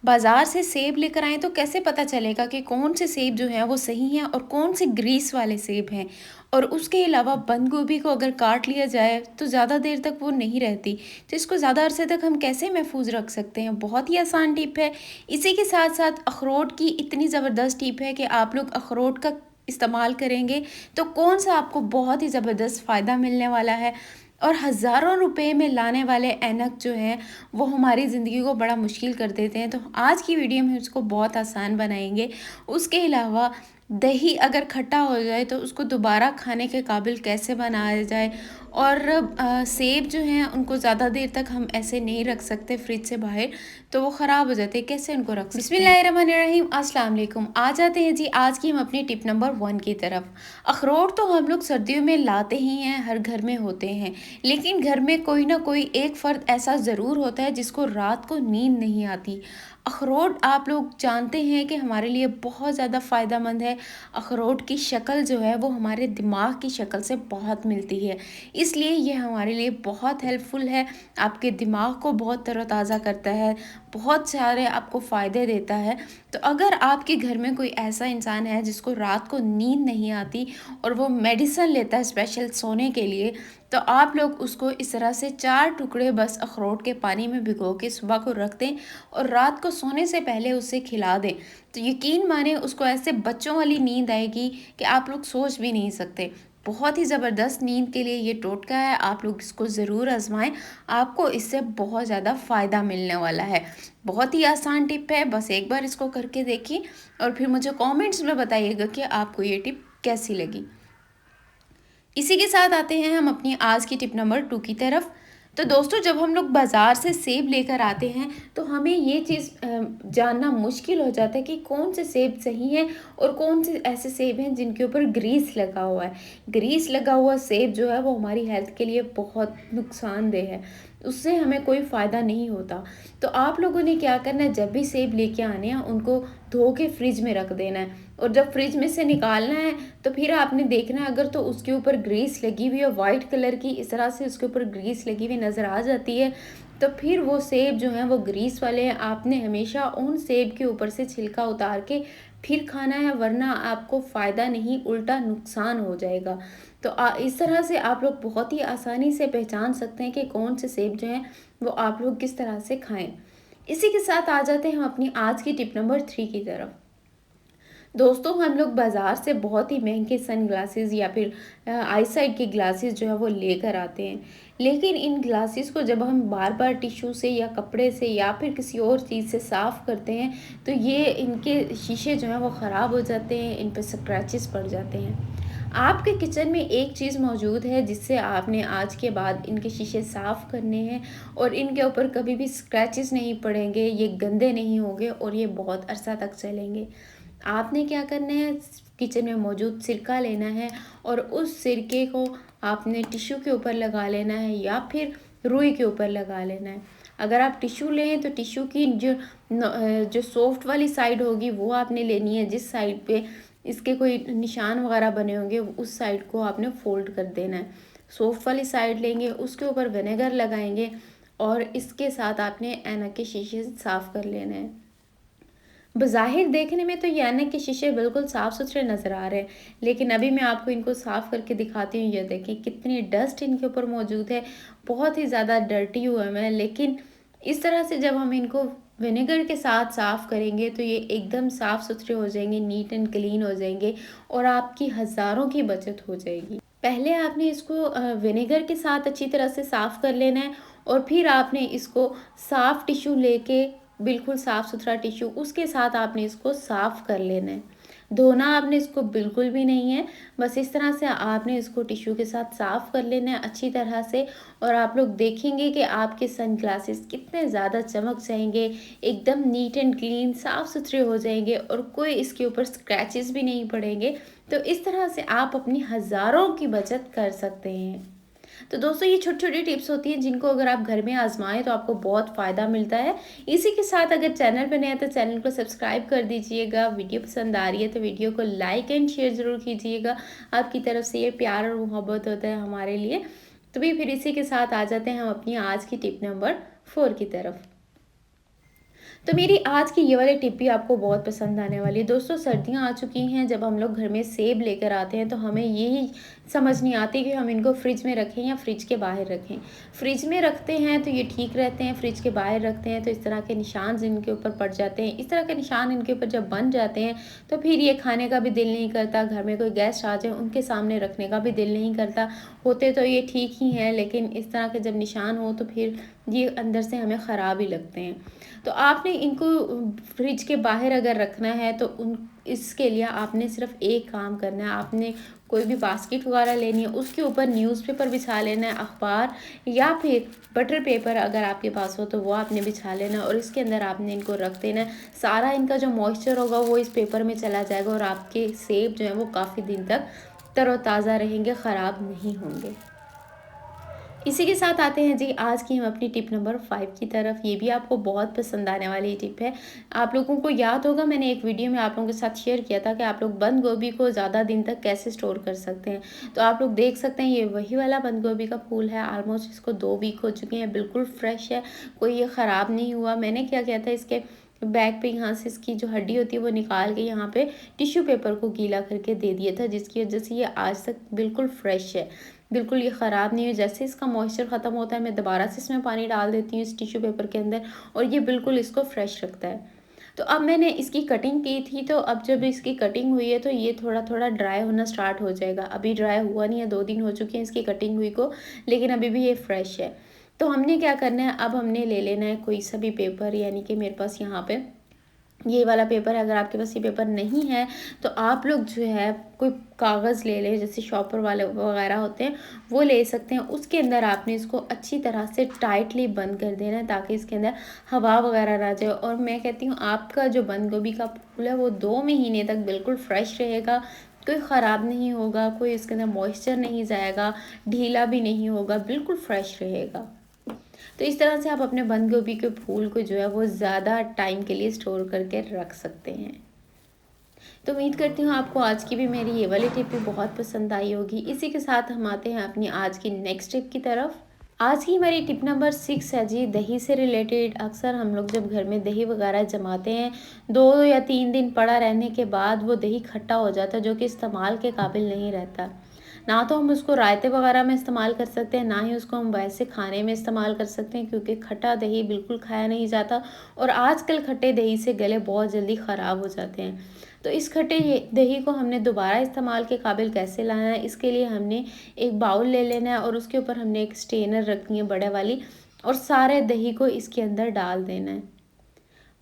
बाज़ार से सेब लेकर आएँ तो कैसे पता चलेगा कि कौन से सेब जो हैं वो सही हैं और कौन से ग्रीस वाले सेब हैं? और उसके अलावा बंद गोभी को अगर काट लिया जाए तो ज़्यादा देर तक वो नहीं रहती, तो इसको ज़्यादा अरसे तक हम कैसे महफूज़ रख सकते हैं? बहुत ही आसान टिप है। इसी के साथ-साथ अखरोट की इतनी ज़बरदस्त टिप है कि आप लोग अखरोट का इस्तेमाल करेंगे तो कौन-सा आपको बहुत ही ज़बरदस्त फ़ायदा मिलने वाला है। और हज़ारों रुपए में लाने वाले ऐनक जो हैं वो हमारी ज़िंदगी को बड़ा मुश्किल कर देते हैं, तो आज की वीडियो में उसको बहुत आसान बनाएंगे। उसके अलावा दही अगर खट्टा हो जाए तो उसको दोबारा खाने के काबिल कैसे बनाया जाए। और सेब जो हैं उनको ज़्यादा देर तक हम ऐसे नहीं रख सकते फ्रिज से बाहर, तो वो ख़राब हो जाते हैं, कैसे उनको रख सकते हैं। बिस्मिल्लाहिर्रहमानिर्रहीम, अस्सलाम वालेकुम। आ जाते हैं जी आज की हम अपनी टिप नंबर 1 की तरफ। अखरोट तो हम लोग सर्दियों में लाते ही हैं, हर घर में होते हैं, लेकिन घर में कोई ना कोई एक फ़र्द ऐसा ज़रूर होता है जिसको रात को नींद नहीं आती। अखरोट आप लोग जानते हैं कि हमारे लिए बहुत ज़्यादा फ़ायदेमंद है। अखरोट की शक्ल जो है वो हमारे दिमाग की शक्ल से बहुत मिलती है, इसलिए ये हमारे लिए बहुत हेल्पफुल है। आपके दिमाग को बहुत तरोताज़ा करता है, बहुत सारे आपको फ़ायदे देता है। तो अगर आपके घर में कोई ऐसा इंसान है जिसको रात को नींद नहीं आती और वो मेडिसिन लेता है स्पेशल सोने के लिए, तो आप लोग उसको इस तरह से 4 टुकड़े बस अखरोट के पानी में भिगो के सुबह को रख दें और रात को सोने से पहले उसे खिला दें। तो यकीन माने उसको ऐसे बच्चों वाली नींद आएगी कि आप लोग सोच भी नहीं सकते। बहुत ही ज़बरदस्त नींद के लिए ये टोटका है, आप लोग इसको ज़रूर आजमाएं। आपको इससे बहुत ज़्यादा फ़ायदा मिलने वाला है। बहुत ही आसान टिप है, बस एक बार इसको करके देखिए और फिर मुझे कमेंट्स में बताइएगा कि आपको ये टिप कैसी लगी। इसी के साथ आते हैं हम अपनी आज की टिप नंबर 2 की तरफ। तो दोस्तों, जब हम लोग बाज़ार से सेब लेकर आते हैं तो हमें ये चीज़ जानना मुश्किल हो जाता है कि कौन से सेब सही हैं और कौन से ऐसे सेब हैं जिनके ऊपर ग्रीस लगा हुआ है। ग्रीस लगा हुआ सेब जो है वो हमारी हेल्थ के लिए बहुत नुकसानदेह है, उससे हमें कोई फ़ायदा नहीं होता। तो आप लोगों ने क्या करना है, जब भी सेब लेके आने हैं उनको धो के फ्रिज में रख देना है और जब फ्रिज में से निकालना है तो फिर आपने देखना है, अगर तो उसके ऊपर ग्रीस लगी हुई है वाइट कलर की, इस तरह से उसके ऊपर ग्रीस लगी हुई नज़र आ जाती है, तो फिर वो सेब जो हैं वो ग्रीस वाले हैं। आपने हमेशा उन सेब के ऊपर से छिलका उतार के फिर खाना है, वरना आपको फ़ायदा नहीं उल्टा नुकसान हो जाएगा। तो इस तरह से आप लोग बहुत ही आसानी से पहचान सकते हैं कि कौन से सेब जो हैं वो आप लोग किस तरह से खाएं। इसी के साथ आ जाते हैं हम अपनी आज की टिप नंबर 3 की तरफ। दोस्तों, हम लोग बाज़ार से बहुत ही महंगे सन ग्लासेस या फिर आईसाइट के ग्लासेस जो है वो लेकर आते हैं, लेकिन इन ग्लासेस को जब हम बार बार टिश्यू से या कपड़े से या फिर किसी और चीज़ से साफ़ करते हैं तो ये इनके शीशे जो हैं वो ख़राब हो जाते हैं, इन पर स्क्रैचेस पड़ जाते हैं। आपके किचन में एक चीज़ मौजूद है जिससे आपने आज के बाद इनके शीशे साफ़ करने हैं और इनके ऊपर कभी भी स्क्रैचेस नहीं पड़ेंगे, ये गंदे नहीं होंगे और ये बहुत अरसा तक चलेंगे। आपने क्या करना है, किचन में मौजूद सिरका लेना है और उस सिरके को आपने टिश्यू के ऊपर लगा लेना है या फिर रुई के ऊपर लगा लेना है। अगर आप टिश्यू लें तो टिश्यू की जो सॉफ्ट वाली साइड होगी वो आपने लेनी है, जिस साइड पे इसके कोई निशान वगैरह बने होंगे उस साइड को आपने फोल्ड कर देना है। सॉफ्ट वाली साइड लेंगे, उसके ऊपर विनेगर लगाएंगे और इसके साथ आपने ऐनक के शीशे साफ़ कर लेना है। बज़ाहिर देखने में तो ये ऐनक के शीशे बिल्कुल साफ़ सुथरे नज़र आ रहे हैं, लेकिन अभी मैं आपको इनको साफ़ करके दिखाती हूँ। ये देखें कितनी डस्ट इनके ऊपर मौजूद है, बहुत ही ज़्यादा डर्टी हुआ है। लेकिन इस तरह से जब हम इनको विनेगर के साथ साफ़ करेंगे तो ये एकदम साफ़ सुथरे हो जाएंगे, नीट एंड क्लीन हो जाएंगे और आपकी हज़ारों की बचत हो जाएगी। पहले आपने इसको विनेगर के साथ अच्छी तरह से साफ़ कर लेना है और फिर आपने इसको साफ़ टिश्यू लेके, बिल्कुल साफ़ सुथरा टिश्यू, उसके साथ आपने इसको साफ़ कर लेना है। धोना आपने इसको बिल्कुल भी नहीं है, बस इस तरह से आपने इसको टिश्यू के साथ साफ़ कर लेना है अच्छी तरह से और आप लोग देखेंगे कि आपके सनग्लासेस कितने ज़्यादा चमक जाएंगे, एकदम नीट एंड क्लीन साफ़ सुथरे हो जाएंगे और कोई इसके ऊपर स्क्रैचेस भी नहीं पड़ेंगे। तो इस तरह से आप अपनी हज़ारों की बचत कर सकते हैं। तो दोस्तों, ये छोटी-छोटी टिप्स होती हैं जिनको अगर आप घर में आज़माएँ तो आपको बहुत फ़ायदा मिलता है। इसी के साथ अगर चैनल पे नए हैं तो चैनल को सब्सक्राइब कर दीजिएगा। वीडियो पसंद आ रही है तो वीडियो को लाइक एंड शेयर ज़रूर कीजिएगा। आपकी तरफ से ये प्यार और मोहब्बत होता है हमारे लिए। तो भी फिर इसी के साथ आ जाते हैं हम अपनी आज की टिप नंबर 4 की तरफ। तो मेरी आज की ये वाली टिप भी आपको बहुत पसंद आने वाली है। दोस्तों, सर्दियाँ आ चुकी हैं, जब हम लोग घर में सेब लेकर आते हैं तो हमें यही समझ नहीं आती कि हम इनको फ्रिज में रखें या फ्रिज के बाहर रखें। फ्रिज में रखते हैं तो ये ठीक रहते हैं, फ्रिज के बाहर रखते हैं तो इस तरह के निशान इनके ऊपर पड़ जाते हैं। इस तरह के निशान इनके ऊपर जब बन जाते हैं तो फिर ये खाने का भी दिल नहीं करता, घर में कोई गेस्ट आ जाए उनके सामने रखने का भी दिल नहीं करता। होते तो ये ठीक ही हैं, लेकिन इस तरह के जब निशान हो तो फिर ये अंदर से हमें ख़राब ही लगते हैं। तो आपने इनको फ्रिज के बाहर अगर रखना है तो उन इसके लिए आपने सिर्फ एक काम करना है। आपने कोई भी बास्केट वगैरह लेनी है, उसके ऊपर न्यूज़पेपर बिछा लेना है, अखबार या फिर बटर पेपर अगर आपके पास हो तो वो आपने बिछा लेना है और इसके अंदर आपने इनको रख देना है। सारा इनका जो मॉइस्चर होगा वो इस पेपर में चला जाएगा और आपके सेब जो है वो काफ़ी दिन तक तरोताज़ा रहेंगे, ख़राब नहीं होंगे। इसी के साथ आते हैं जी आज की हम अपनी टिप नंबर 5 की तरफ। ये भी आपको बहुत पसंद आने वाली टिप है। आप लोगों को याद होगा, मैंने एक वीडियो में आप लोगों के साथ शेयर किया था कि आप लोग बंद गोभी को ज़्यादा दिन तक कैसे स्टोर कर सकते हैं। तो आप लोग देख सकते हैं ये वही वाला बंद गोभी का फूल है। ऑलमोस्ट इसको 2 वीक हो चुके हैं, बिल्कुल फ्रेश है, कोई ये ख़राब नहीं हुआ। मैंने क्या किया था, इसके बैक पे यहाँ से इसकी जो हड्डी होती है वो निकाल के यहाँ पे टिश्यू पेपर को गीला करके दे दिया था, जिसकी वजह से ये आज तक बिल्कुल फ्रेश है, बिल्कुल ये ख़राब नहीं हुई। जैसे इसका मॉइस्चर ख़त्म होता है मैं दोबारा से इसमें पानी डाल देती हूँ इस टिश्यू पेपर के अंदर और ये बिल्कुल इसको फ्रेश रखता है। तो अब मैंने इसकी कटिंग की थी, तो अब जब इसकी कटिंग हुई है तो ये थोड़ा थोड़ा ड्राई होना स्टार्ट हो जाएगा। अभी ड्राई हुआ नहीं है, 2 दिन हो चुके हैं इसकी कटिंग हुई को, लेकिन अभी भी ये फ्रेश है। तो हमने क्या करना है, अब हमने ले लेना है कोई सा भी पेपर, यानी कि मेरे पास यहाँ पे ये वाला पेपर है। अगर आपके पास ये पेपर नहीं है तो आप लोग जो है कोई कागज़ ले लें, जैसे शॉपर वाले वगैरह होते हैं वो ले सकते हैं। उसके अंदर आपने इसको अच्छी तरह से टाइटली बंद कर देना है ताकि इसके अंदर हवा वगैरह ना जाए। और मैं कहती हूँ आपका जो बंद गोभी का फूल है वो 2 महीने तक बिल्कुल फ्रेश रहेगा, कोई ख़राब नहीं होगा, कोई इसके अंदर मॉइस्चर नहीं जाएगा, ढीला भी नहीं होगा, बिल्कुल फ्रेश रहेगा। तो इस तरह से आप अपने बंद गोभी के फूल को जो है वो ज़्यादा टाइम के लिए स्टोर करके रख सकते हैं। तो उम्मीद करती हूँ आपको आज की भी मेरी ये वाली टिप भी बहुत पसंद आई होगी। इसी के साथ हम आते हैं अपनी आज की नेक्स्ट टिप की तरफ। आज की हमारी टिप नंबर 6 है जी दही से रिलेटेड। अक्सर हम लोग जब घर में दही वगैरह जमाते हैं, 2 या 3 दिन पड़ा रहने के बाद वो दही खट्टा हो जाता है, जो कि इस्तेमाल के काबिल नहीं रहता। ना तो हम उसको रायते वगैरह में इस्तेमाल कर सकते हैं, ना ही उसको हम वैसे खाने में इस्तेमाल कर सकते हैं, क्योंकि खट्टा दही बिल्कुल खाया नहीं जाता और आजकल खट्टे दही से गले बहुत जल्दी ख़राब हो जाते हैं। तो इस खट्टे दही को हमने दोबारा इस्तेमाल के काबिल कैसे लाना है, इसके लिए हमने एक बाउल ले लेना है और उसके ऊपर हमने एक स्ट्रेनर रखनी है बड़े वाली और सारे दही को इसके अंदर डाल देना है।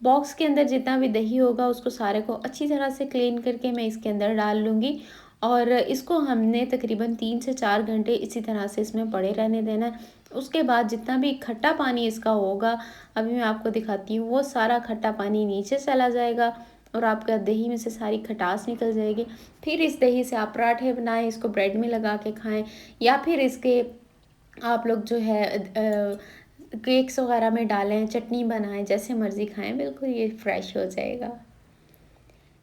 बॉक्स के अंदर जितना भी दही होगा उसको सारे को अच्छी तरह से क्लीन करके मैं इसके अंदर डाल लूँगी और इसको हमने तकरीबन 3 से 4 घंटे इसी तरह से इसमें पड़े रहने देना है। उसके बाद जितना भी खट्टा पानी इसका होगा, अभी मैं आपको दिखाती हूँ, वो सारा खट्टा पानी नीचे चला जाएगा और आपका दही में से सारी खटास निकल जाएगी। फिर इस दही से आप पराठे बनाएं, इसको ब्रेड में लगा के खाएं या फिर इसके आप लोग जो है केक्स वगैरह में डालें, चटनी बनाएं, जैसे मर्ज़ी खाएं, बिल्कुल ये फ्रेश हो जाएगा।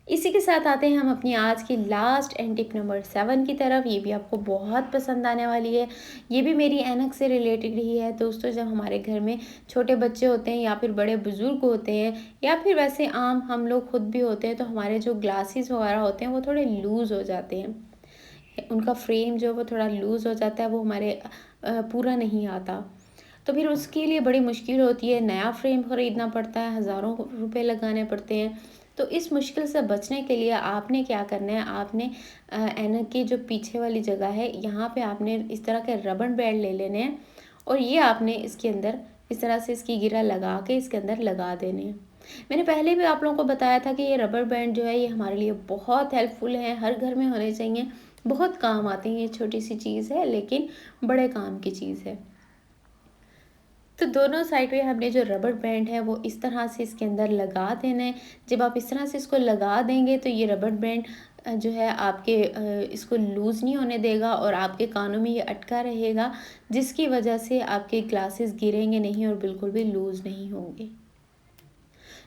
इसी के साथ आते हैं हम अपनी आज की लास्ट एंड टिप नंबर 7 की तरफ। ये भी आपको बहुत पसंद आने वाली है। ये भी मेरी ऐनक से रिलेटेड ही है। दोस्तों, जब हमारे घर में छोटे बच्चे होते हैं या फिर बड़े बुज़ुर्ग होते हैं या फिर वैसे आम हम लोग खुद भी होते हैं, तो हमारे जो ग्लासेस वगैरह होते हैं वो थोड़े लूज़ हो जाते हैं। उनका फ्रेम जो वो थोड़ा लूज़ हो जाता है, वो हमारे पूरा नहीं आता। तो फिर उसके लिए बड़ी मुश्किल होती है, नया फ्रेम ख़रीदना पड़ता है, हज़ारों रुपए लगाने पड़ते हैं। तो इस मुश्किल से बचने के लिए आपने क्या करना है, आपने ऐनक की जो पीछे वाली जगह है यहाँ पे आपने इस तरह के रबर बैंड ले लेने हैं और ये आपने इसके अंदर इस तरह से इसकी गिरा लगा के इसके अंदर लगा देने हैं। मैंने पहले भी आप लोगों को बताया था कि ये रबर बैंड जो है ये हमारे लिए बहुत हेल्पफुल है, हर घर में होने चाहिए, बहुत काम आते हैं। ये छोटी सी चीज़ है लेकिन बड़े काम की चीज़ है। तो दोनों साइड पे हमने जो रबर बैंड है वो इस तरह से इसके अंदर लगा देना है। जब आप इस तरह से इसको लगा देंगे तो ये रबर बैंड जो है आपके इसको लूज़ नहीं होने देगा और आपके कानों में ये अटका रहेगा, जिसकी वजह से आपके ग्लासेस गिरेंगे नहीं और बिल्कुल भी लूज़ नहीं होंगे।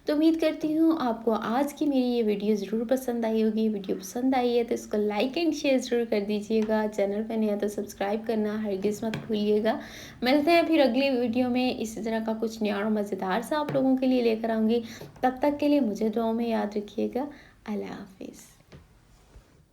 तो उम्मीद करती हूँ आपको आज की मेरी ये वीडियो ज़रूर पसंद आई होगी। वीडियो पसंद आई है तो इसको लाइक एंड शेयर ज़रूर कर दीजिएगा। चैनल पर नया तो सब्सक्राइब करना हरगिज़ मत भूलिएगा। मिलते हैं फिर अगली वीडियो में, इसी तरह का कुछ नया और मज़ेदार सा आप लोगों के लिए लेकर आऊँगी। तब तक के लिए मुझे दुआओं में याद रखिएगा। अल्लाह हाफ़िज़।